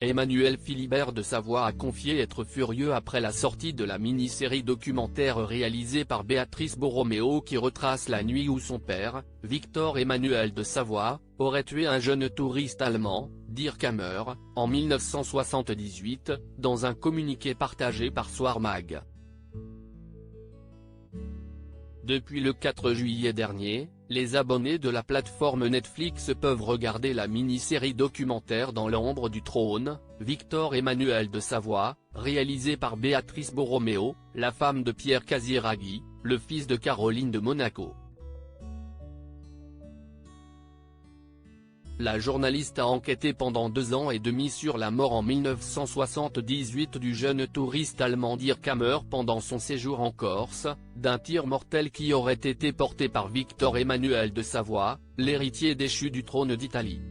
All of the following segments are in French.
Emmanuel Philibert de Savoie a confié être furieux après la sortie de la mini-série documentaire réalisée par Béatrice Borroméo qui retrace la nuit où son père, Victor Emmanuel de Savoie, aurait tué un jeune touriste allemand, Dirk Hammer, en 1978, dans un communiqué partagé par Soir Mag. Depuis le 4 juillet dernier, les abonnés de la plateforme Netflix peuvent regarder la mini-série documentaire Dans l'ombre du trône, Victor Emmanuel de Savoie, réalisée par Béatrice Borroméo, la femme de Pierre Casiraghi, le fils de Caroline de Monaco. La journaliste a enquêté pendant 2 ans et demi sur la mort en 1978 du jeune touriste allemand Dirk Hammer pendant son séjour en Corse, d'un tir mortel qui aurait été porté par Victor Emmanuel de Savoie, l'héritier déchu du trône d'Italie.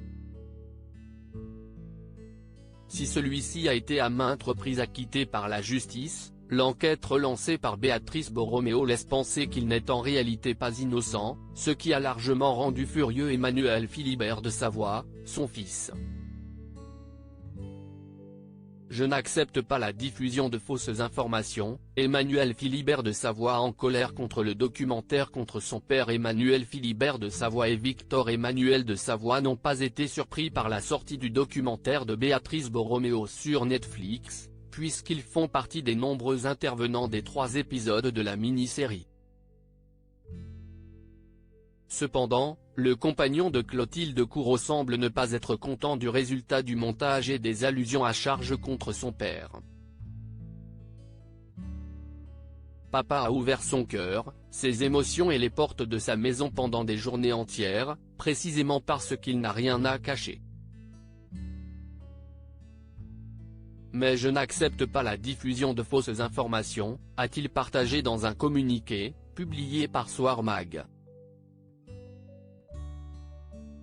Si celui-ci a été à maintes reprises acquitté par la justice, l'enquête relancée par Béatrice Borroméo laisse penser qu'il n'est en réalité pas innocent, ce qui a largement rendu furieux Emmanuel Philibert de Savoie, son fils. Je n'accepte pas la diffusion de fausses informations. Emmanuel Philibert de Savoie en colère contre le documentaire contre son père. Emmanuel Philibert de Savoie et Victor Emmanuel de Savoie n'ont pas été surpris par la sortie du documentaire de Béatrice Borroméo sur Netflix, puisqu'ils font partie des nombreux intervenants des 3 épisodes de la mini-série. Cependant, le compagnon de Clotilde Courreau semble ne pas être content du résultat du montage et des allusions à charge contre son père. Papa a ouvert son cœur, ses émotions et les portes de sa maison pendant des journées entières, précisément parce qu'il n'a rien à cacher. Mais je n'accepte pas la diffusion de fausses informations, a-t-il partagé dans un communiqué, publié par Soir Mag.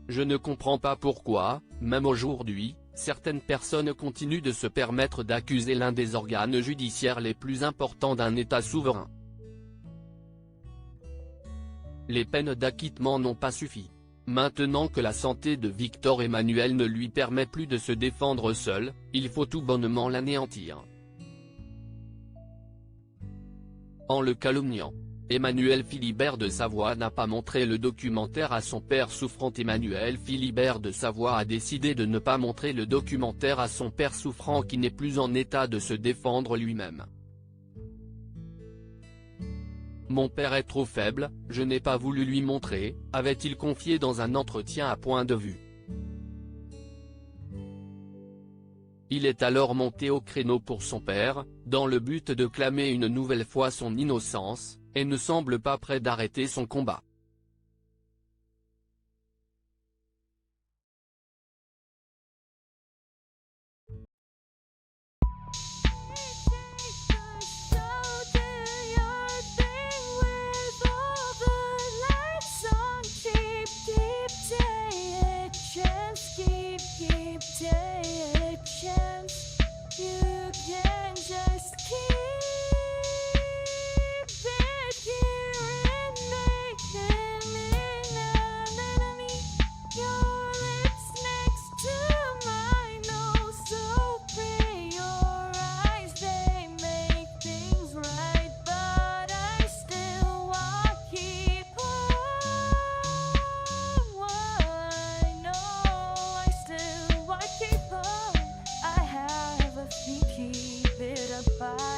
Je ne comprends pas pourquoi, même aujourd'hui, certaines personnes continuent de se permettre d'accuser l'un des organes judiciaires les plus importants d'un État souverain. Les peines d'acquittement n'ont pas suffi. Maintenant que la santé de Victor Emmanuel ne lui permet plus de se défendre seul, il faut tout bonnement l'anéantir. En le calomniant, Emmanuel Philibert de Savoie n'a pas montré le documentaire à son père souffrant. Emmanuel Philibert de Savoie a décidé de ne pas montrer le documentaire à son père souffrant qui n'est plus en état de se défendre lui-même. Mon père est trop faible, je n'ai pas voulu lui montrer, avait-il confié dans un entretien à Point de vue. Il est alors monté au créneau pour son père, dans le but de clamer une nouvelle fois son innocence, et ne semble pas prêt d'arrêter son combat. Keep it up.